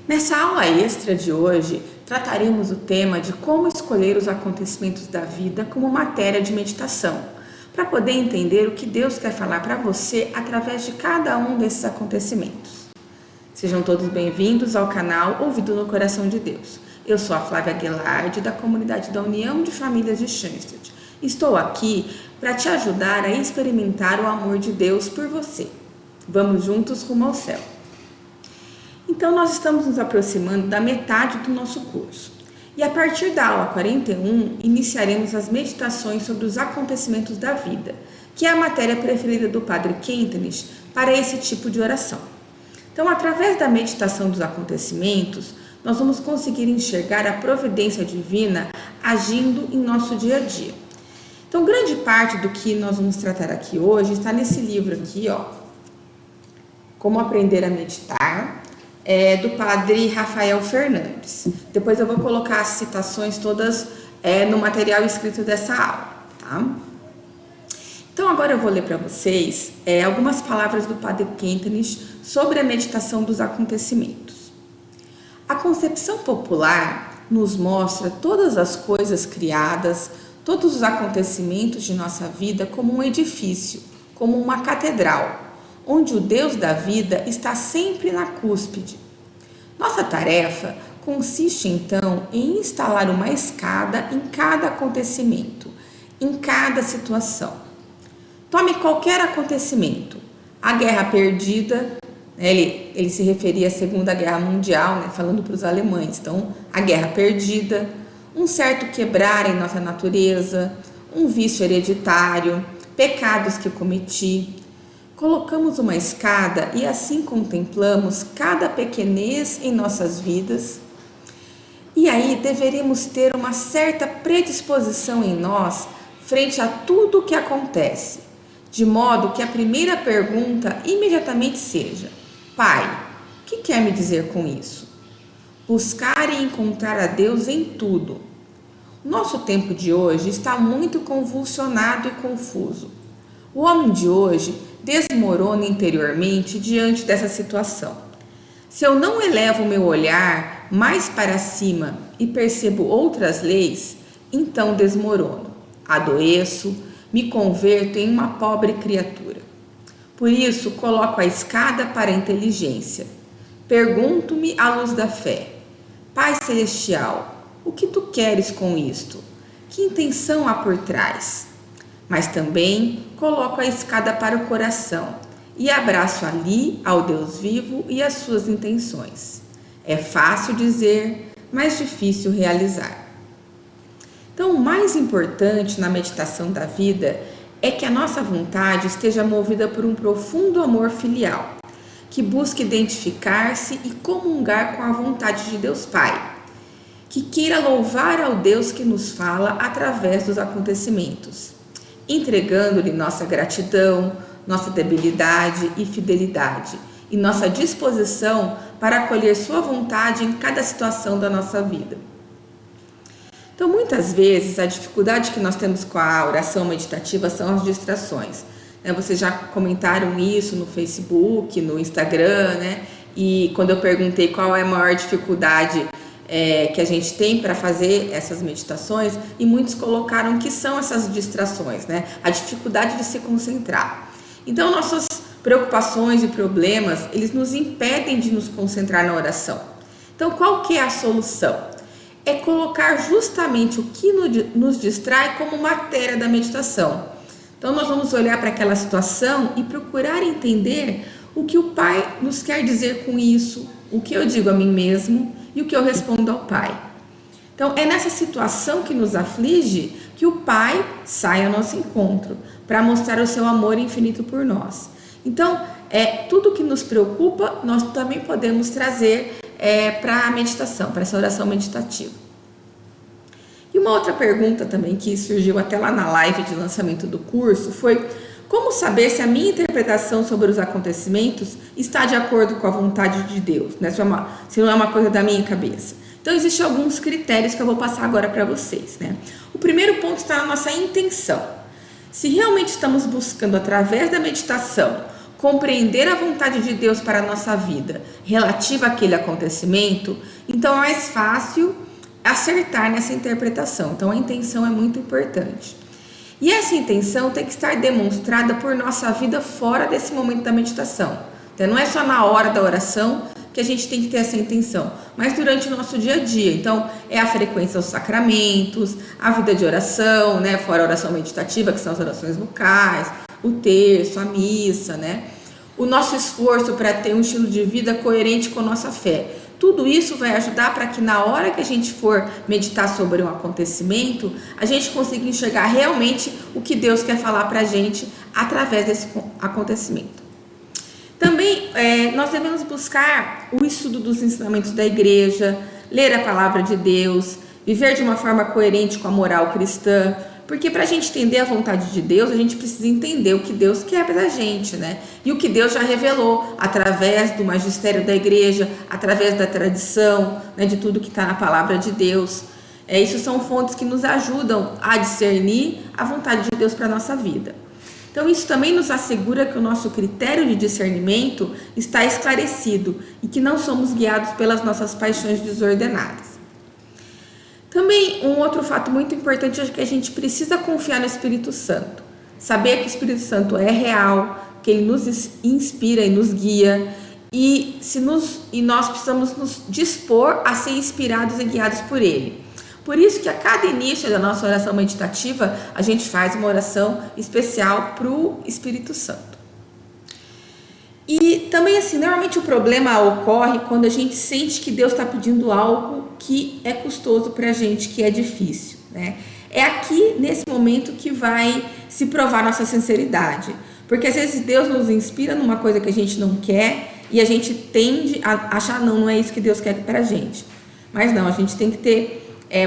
Nessa aula extra de hoje, trataremos o tema de como escolher os acontecimentos da vida como matéria de meditação, para poder entender o que Deus quer falar para você através de cada um desses acontecimentos. Sejam todos bem-vindos ao canal Ouvido no Coração de Deus. Eu sou a Flávia Guilherme, da comunidade da União de Famílias de Schoenstatt. Estou aqui para te ajudar a experimentar o amor de Deus por você. Vamos juntos rumo ao céu. Então, nós estamos nos aproximando da metade do nosso curso. E a partir da aula 41, iniciaremos as meditações sobre os acontecimentos da vida, que é a matéria preferida do Padre Kentenich para esse tipo de oração. Então, através da meditação dos acontecimentos, nós vamos conseguir enxergar a providência divina agindo em nosso dia a dia. Então, grande parte do que nós vamos tratar aqui hoje está nesse livro aqui, Como Aprender a Meditar, do Padre Rafael Fernandes. Depois eu vou colocar as citações todas no material escrito dessa aula, tá? Então, agora eu vou ler para vocês algumas palavras do Padre Kentenich sobre a meditação dos acontecimentos. A concepção popular nos mostra todas as coisas criadas, todos os acontecimentos de nossa vida como um edifício, como uma catedral, onde o Deus da vida está sempre na cúspide. Nossa tarefa consiste, então, em instalar uma escada em cada acontecimento, em cada situação. Tome qualquer acontecimento, a guerra perdida, ele se referia à Segunda Guerra Mundial, falando para os alemães, então, a guerra perdida, um certo quebrar em nossa natureza, um vício hereditário, pecados que cometi. Colocamos uma escada e assim contemplamos cada pequenez em nossas vidas. E aí deveríamos ter uma certa predisposição em nós frente a tudo o que acontece, de modo que a primeira pergunta imediatamente seja: Pai, o que quer me dizer com isso? Buscar e encontrar a Deus em tudo. O nosso tempo de hoje está muito convulsionado e confuso. O homem de hoje desmorona interiormente diante dessa situação. Se eu não elevo meu olhar mais para cima e percebo outras leis, então desmorono, adoeço, me converto em uma pobre criatura. Por isso, coloco a escada para a inteligência. Pergunto-me à luz da fé: Pai Celestial, o que tu queres com isto? Que intenção há por trás? Mas também coloco a escada para o coração e abraço ali ao Deus vivo e as suas intenções. É fácil dizer, mas difícil realizar. Então, o mais importante na meditação da vida é que a nossa vontade esteja movida por um profundo amor filial, que busque identificar-se e comungar com a vontade de Deus Pai, que queira louvar ao Deus que nos fala através dos acontecimentos, entregando-lhe nossa gratidão, nossa debilidade e fidelidade, e nossa disposição para acolher sua vontade em cada situação da nossa vida. Então, muitas vezes, a dificuldade que nós temos com a oração meditativa são as distrações. Vocês já comentaram isso no Facebook, no Instagram, E quando eu perguntei qual é a maior dificuldade que a gente tem para fazer essas meditações, e muitos colocaram que são essas distrações, A dificuldade de se concentrar. Então, nossas preocupações e problemas, eles nos impedem de nos concentrar na oração. Então, qual que é a solução? É colocar justamente o que nos distrai como matéria da meditação. Então, nós vamos olhar para aquela situação e procurar entender o que o Pai nos quer dizer com isso, o que eu digo a mim mesmo e o que eu respondo ao Pai. Então, é nessa situação que nos aflige que o Pai sai ao nosso encontro para mostrar o seu amor infinito por nós. Então, tudo que nos preocupa, nós também podemos trazer para a meditação, para essa oração meditativa. E uma outra pergunta também que surgiu até lá na live de lançamento do curso foi: como saber se a minha interpretação sobre os acontecimentos está de acordo com a vontade de Deus, se não é uma coisa da minha cabeça? Então, existem alguns critérios que eu vou passar agora para vocês, O primeiro ponto está na nossa intenção. Se realmente estamos buscando, através da meditação, compreender a vontade de Deus para a nossa vida relativa àquele acontecimento, então é mais fácil acertar nessa interpretação. Então a intenção é muito importante. E essa intenção tem que estar demonstrada por nossa vida fora desse momento da meditação. Então não é só na hora da oração que a gente tem que ter essa intenção, mas durante o nosso dia a dia. Então é a frequência aos sacramentos, a vida de oração, né? Fora a oração meditativa, que são as orações vocais, o terço, a missa, né? O nosso esforço para ter um estilo de vida coerente com a nossa fé. Tudo isso vai ajudar para que na hora que a gente for meditar sobre um acontecimento, a gente consiga enxergar realmente o que Deus quer falar para a gente através desse acontecimento. Também nós devemos buscar o estudo dos ensinamentos da igreja, ler a palavra de Deus, viver de uma forma coerente com a moral cristã, porque para a gente entender a vontade de Deus, a gente precisa entender o que Deus quer para a gente, né? E o que Deus já revelou através do magistério da igreja, através da tradição, né? De tudo que está na palavra de Deus. Isso são fontes que nos ajudam a discernir a vontade de Deus para a nossa vida. Então isso também nos assegura que o nosso critério de discernimento está esclarecido e que não somos guiados pelas nossas paixões desordenadas. Também um outro fato muito importante é que a gente precisa confiar no Espírito Santo. Saber que o Espírito Santo é real, que ele nos inspira e nos guia e nós precisamos nos dispor a ser inspirados e guiados por ele. Por isso que a cada início da nossa oração meditativa, a gente faz uma oração especial para o Espírito Santo. E também assim, normalmente o problema ocorre quando a gente sente que Deus está pedindo algo que é custoso para a gente, que é difícil, né? É aqui, nesse momento, que vai se provar nossa sinceridade. Porque às vezes Deus nos inspira numa coisa que a gente não quer e a gente tende a achar, não é isso que Deus quer para a gente. Mas não, a gente tem que ter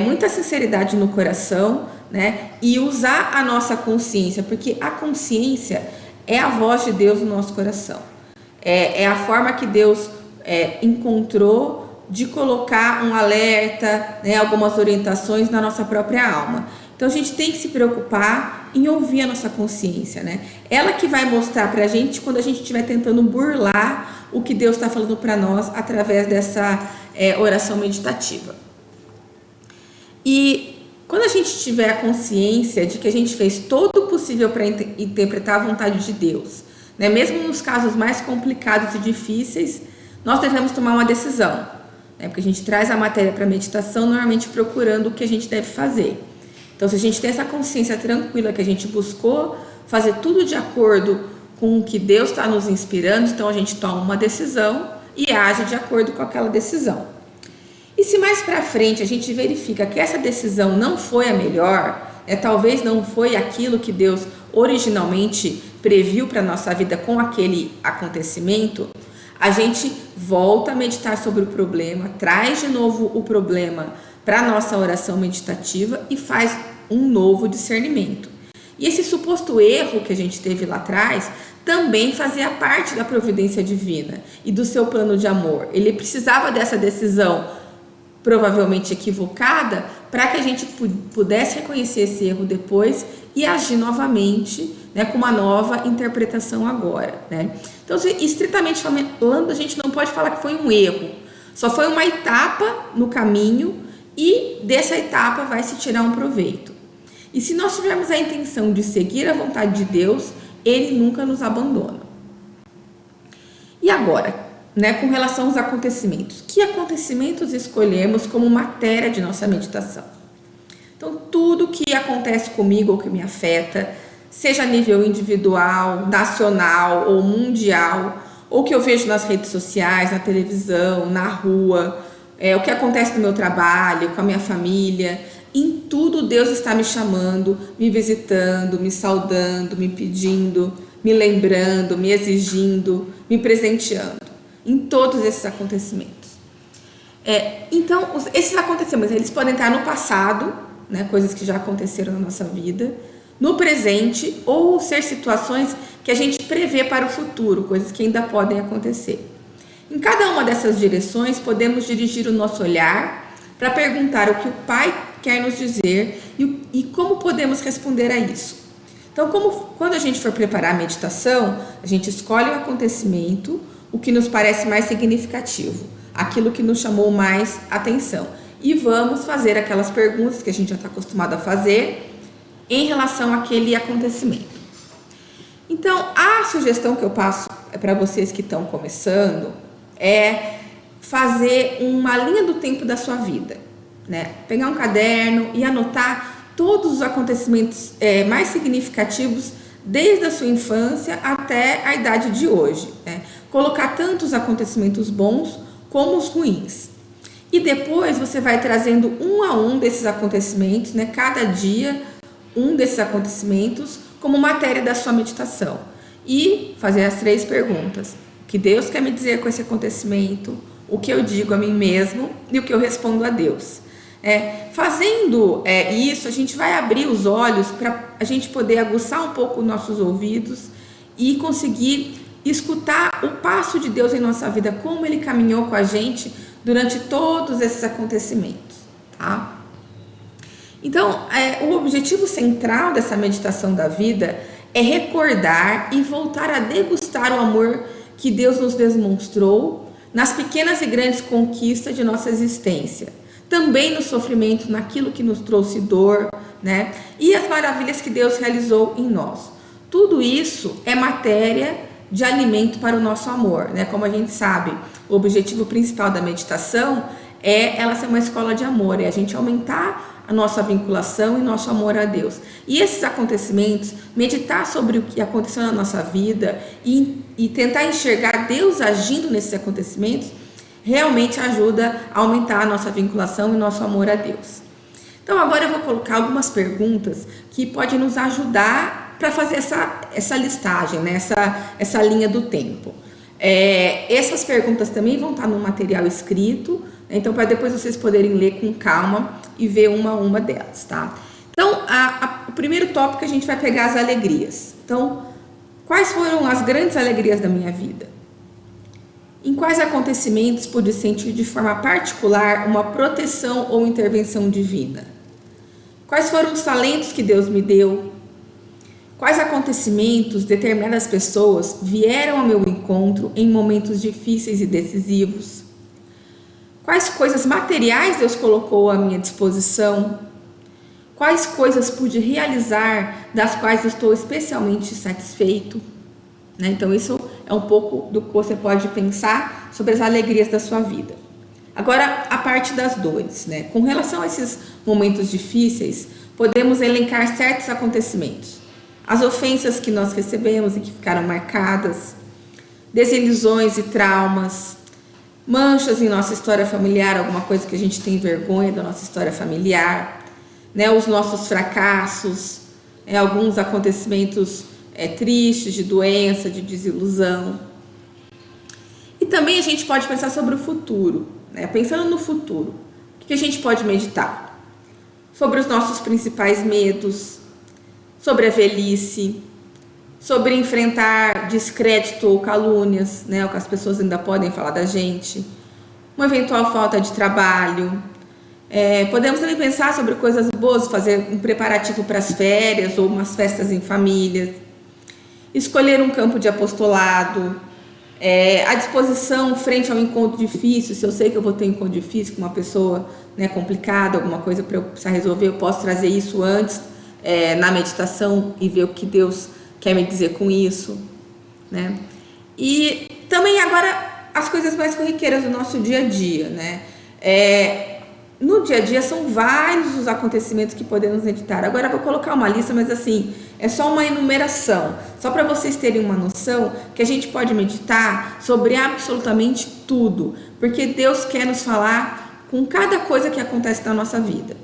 muita sinceridade no coração, né? E usar a nossa consciência, porque a consciência é a voz de Deus no nosso coração. É a forma que Deus encontrou de colocar um alerta, né, algumas orientações na nossa própria alma. Então a gente tem que se preocupar em ouvir a nossa consciência, né? Ela que vai mostrar pra gente quando a gente estiver tentando burlar o que Deus está falando para nós através dessa oração meditativa. E quando a gente tiver a consciência de que a gente fez todo o possível para interpretar a vontade de Deus, né, mesmo nos casos mais complicados e difíceis, nós devemos tomar uma decisão, né, porque a gente traz a matéria para a meditação normalmente procurando o que a gente deve fazer. Então, se a gente tem essa consciência tranquila que a gente buscou fazer tudo de acordo com o que Deus está nos inspirando, então a gente toma uma decisão e age de acordo com aquela decisão. E se mais para frente a gente verifica que essa decisão não foi a melhor, talvez não foi aquilo que Deus originalmente previu para a nossa vida com aquele acontecimento, a gente volta a meditar sobre o problema, traz de novo o problema para a nossa oração meditativa e faz um novo discernimento. E esse suposto erro que a gente teve lá atrás também fazia parte da providência divina e do seu plano de amor. Ele precisava dessa decisão provavelmente equivocada para que a gente pudesse reconhecer esse erro depois e agir novamente, né, com uma nova interpretação agora, né? Então, estritamente falando, a gente não pode falar que foi um erro, só foi uma etapa no caminho e dessa etapa vai se tirar um proveito. E se nós tivermos a intenção de seguir a vontade de Deus, Ele nunca nos abandona. E agora, né, com relação aos acontecimentos, que acontecimentos escolhemos como matéria de nossa meditação? Então, tudo que acontece comigo ou que me afeta, seja a nível individual, nacional ou mundial, ou que eu vejo nas redes sociais, na televisão, na rua, o que acontece no meu trabalho, com a minha família, em tudo Deus está me chamando, me visitando, me saudando, me pedindo, me lembrando, me exigindo, me presenteando, em todos esses acontecimentos. Então, esses acontecimentos, eles podem estar no passado, né, coisas que já aconteceram na nossa vida, no presente, ou ser situações que a gente prevê para o futuro, coisas que ainda podem acontecer. Em cada uma dessas direções, podemos dirigir o nosso olhar para perguntar o que o Pai quer nos dizer e como podemos responder a isso. Então, quando a gente for preparar a meditação, a gente escolhe o acontecimento, o que nos parece mais significativo, aquilo que nos chamou mais atenção. E vamos fazer aquelas perguntas que a gente já está acostumado a fazer em relação àquele acontecimento. Então, a sugestão que eu passo para vocês que estão começando é fazer uma linha do tempo da sua vida, né? Pegar um caderno e anotar todos os acontecimentos mais significativos desde a sua infância até a idade de hoje, né? Colocar tanto os acontecimentos bons como os ruins. E depois você vai trazendo um a um desses acontecimentos, né? Cada dia um desses acontecimentos como matéria da sua meditação. E fazer as 3 perguntas. O que Deus quer me dizer com esse acontecimento? O que eu digo a mim mesmo e o que eu respondo a Deus. Fazendo isso, a gente vai abrir os olhos para a gente poder aguçar um pouco os nossos ouvidos e conseguir escutar o passo de Deus em nossa vida, como Ele caminhou com a gente durante todos esses acontecimentos, tá? Então, o objetivo central dessa meditação da vida é recordar e voltar a degustar o amor que Deus nos demonstrou nas pequenas e grandes conquistas de nossa existência. Também no sofrimento, naquilo que nos trouxe dor, né? E as maravilhas que Deus realizou em nós. Tudo isso é matéria de alimento para o nosso amor, né? Como a gente sabe, o objetivo principal da meditação é ela ser uma escola de amor, é a gente aumentar a nossa vinculação e nosso amor a Deus. E esses acontecimentos, meditar sobre o que aconteceu na nossa vida e tentar enxergar Deus agindo nesses acontecimentos, realmente ajuda a aumentar a nossa vinculação e nosso amor a Deus. Então agora eu vou colocar algumas perguntas que podem nos ajudar para fazer essa listagem, né? essa linha do tempo. Essas perguntas também vão estar no material escrito, né? Então para depois vocês poderem ler com calma e ver uma a uma delas, tá? Então o primeiro tópico a gente vai pegar as alegrias. Então, quais foram as grandes alegrias da minha vida? Em quais acontecimentos pude sentir de forma particular uma proteção ou intervenção divina? Quais foram os talentos que Deus me deu? Quais acontecimentos determinadas pessoas vieram ao meu encontro em momentos difíceis e decisivos? Quais coisas materiais Deus colocou à minha disposição? Quais coisas pude realizar das quais estou especialmente satisfeito? Né? Então isso é um pouco do que você pode pensar sobre as alegrias da sua vida. Agora a parte das dores, né? Com relação a esses momentos difíceis, podemos elencar certos acontecimentos. As ofensas que nós recebemos e que ficaram marcadas, desilusões e traumas, manchas em nossa história familiar, alguma coisa que a gente tem vergonha da nossa história familiar, né? Os nossos fracassos, alguns acontecimentos tristes, de doença, de desilusão. E também a gente pode pensar sobre o futuro, né? Pensando no futuro, o que a gente pode meditar? Sobre os nossos principais medos, sobre a velhice, sobre enfrentar descrédito ou calúnias, né? O que as pessoas ainda podem falar da gente, uma eventual falta de trabalho. Podemos também pensar sobre coisas boas, fazer um preparativo para as férias ou umas festas em família. Escolher um campo de apostolado, a disposição frente ao encontro difícil. Se eu sei que eu vou ter um encontro difícil com uma pessoa, né, complicada, alguma coisa para eu precisar resolver, eu posso trazer isso antes na meditação e ver o que Deus quer me dizer com isso, né? E também agora as coisas mais corriqueiras do nosso dia a dia, né? No dia a dia são vários os acontecimentos que podemos meditar. Agora eu vou colocar uma lista, mas assim, é só uma enumeração, só para vocês terem uma noção que a gente pode meditar sobre absolutamente tudo, porque Deus quer nos falar com cada coisa que acontece na nossa vida.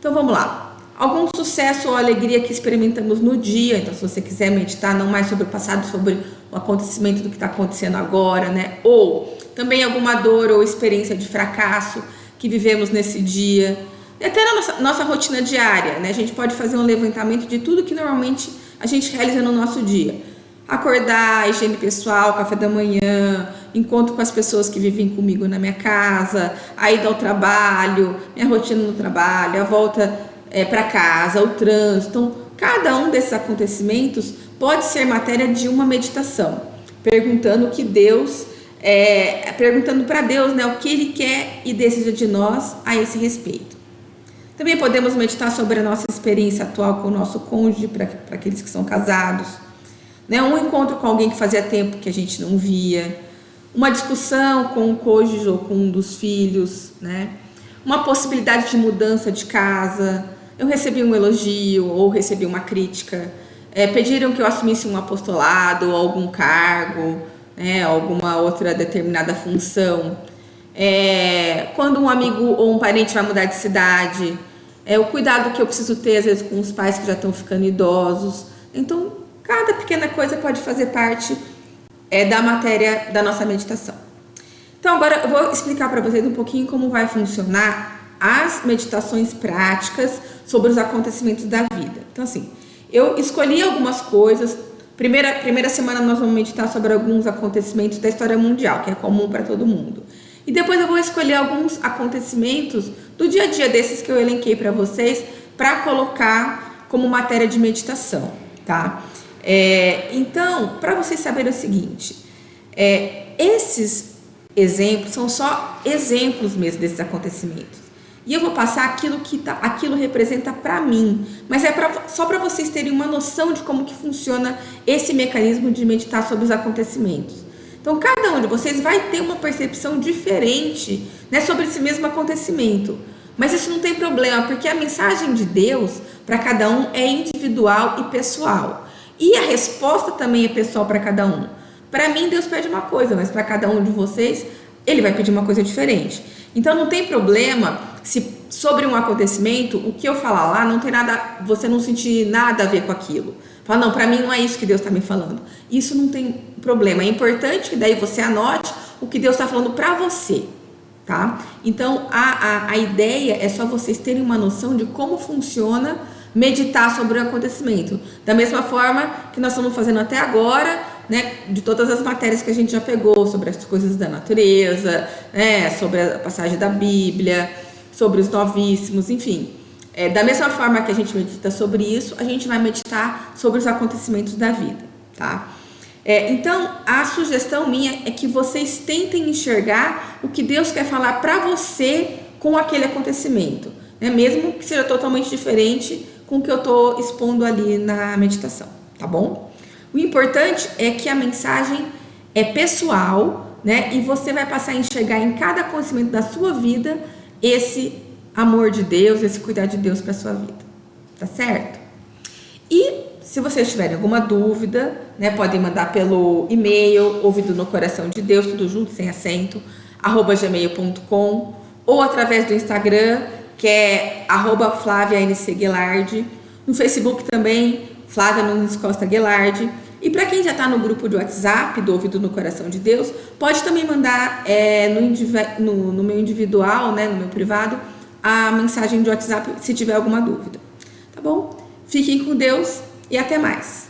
Então vamos lá. Algum sucesso ou alegria que experimentamos no dia. Então se você quiser meditar não mais sobre o passado, sobre o acontecimento do que está acontecendo agora, né? Ou também alguma dor ou experiência de fracasso que vivemos nesse dia, e até na nossa rotina diária, né? A gente pode fazer um levantamento de tudo que normalmente a gente realiza no nosso dia. Acordar, higiene pessoal, café da manhã, encontro com as pessoas que vivem comigo na minha casa, a ida ao trabalho, minha rotina no trabalho, a volta para casa, o trânsito. Então, cada um desses acontecimentos pode ser matéria de uma meditação, perguntando para Deus, né, o que Ele quer e deseja de nós a esse respeito. Também podemos meditar sobre a nossa experiência atual com o nosso cônjuge, para aqueles que são casados, né? Um encontro com alguém que fazia tempo que a gente não via, uma discussão com o cônjuge ou com um dos filhos, né? Uma possibilidade de mudança de casa, eu recebi um elogio ou recebi uma crítica, pediram que eu assumisse um apostolado ou algum cargo, né? Alguma outra determinada função. Quando um amigo ou um parente vai mudar de cidade, o cuidado que eu preciso ter às vezes com os pais que já estão ficando idosos. Então, cada pequena coisa pode fazer parte da matéria da nossa meditação. Então, agora eu vou explicar para vocês um pouquinho como vai funcionar as meditações práticas sobre os acontecimentos da vida. Então, assim, eu escolhi algumas coisas. Primeira semana nós vamos meditar sobre alguns acontecimentos da história mundial, que é comum para todo mundo. E depois eu vou escolher alguns acontecimentos do dia a dia desses que eu elenquei para vocês, para colocar como matéria de meditação, tá? Então, para vocês saberem o seguinte, esses exemplos são só exemplos mesmo desses acontecimentos. E eu vou passar aquilo representa para mim, mas só para vocês terem uma noção de como que funciona esse mecanismo de meditar sobre os acontecimentos. Então, cada um de vocês vai ter uma percepção diferente, né, sobre esse mesmo acontecimento. Mas isso não tem problema, porque a mensagem de Deus para cada um é individual e pessoal. E a resposta também é pessoal para cada um. Para mim, Deus pede uma coisa, mas para cada um de vocês, Ele vai pedir uma coisa diferente. Então, não tem problema se sobre um acontecimento, o que eu falar lá não tem nada, você não sentir nada a ver com aquilo. Fala, não, para mim não é isso que Deus está me falando. Isso não tem problema. É importante que daí você anote o que Deus está falando para você, tá? Então, a ideia é só vocês terem uma noção de como funciona meditar sobre o acontecimento. Da mesma forma que nós estamos fazendo até agora, né, de todas as matérias que a gente já pegou, sobre as coisas da natureza, né, sobre a passagem da Bíblia, sobre os novíssimos, enfim. Da mesma forma que a gente medita sobre isso, a gente vai meditar sobre os acontecimentos da vida, tá? Então, a sugestão minha é que vocês tentem enxergar o que Deus quer falar para você com aquele acontecimento, né? Mesmo que seja totalmente diferente com o que eu estou expondo ali na meditação, tá bom? O importante é que a mensagem é pessoal, né? E você vai passar a enxergar em cada acontecimento da sua vida esse amor de Deus, esse cuidar de Deus para sua vida, tá certo? E se vocês tiverem alguma dúvida, né, podem mandar pelo e-mail ouvido no coração de Deus, tudo junto, sem acento, @gmail.com, ou através do Instagram, que é @FláviaNCGuilard, no Facebook também, Flávia Nunes Costa Guilard. E para quem já está no grupo de WhatsApp do Ouvido no Coração de Deus, pode também mandar no meu individual, né, no meu privado, a mensagem de WhatsApp se tiver alguma dúvida. Tá bom? Fiquem com Deus e até mais.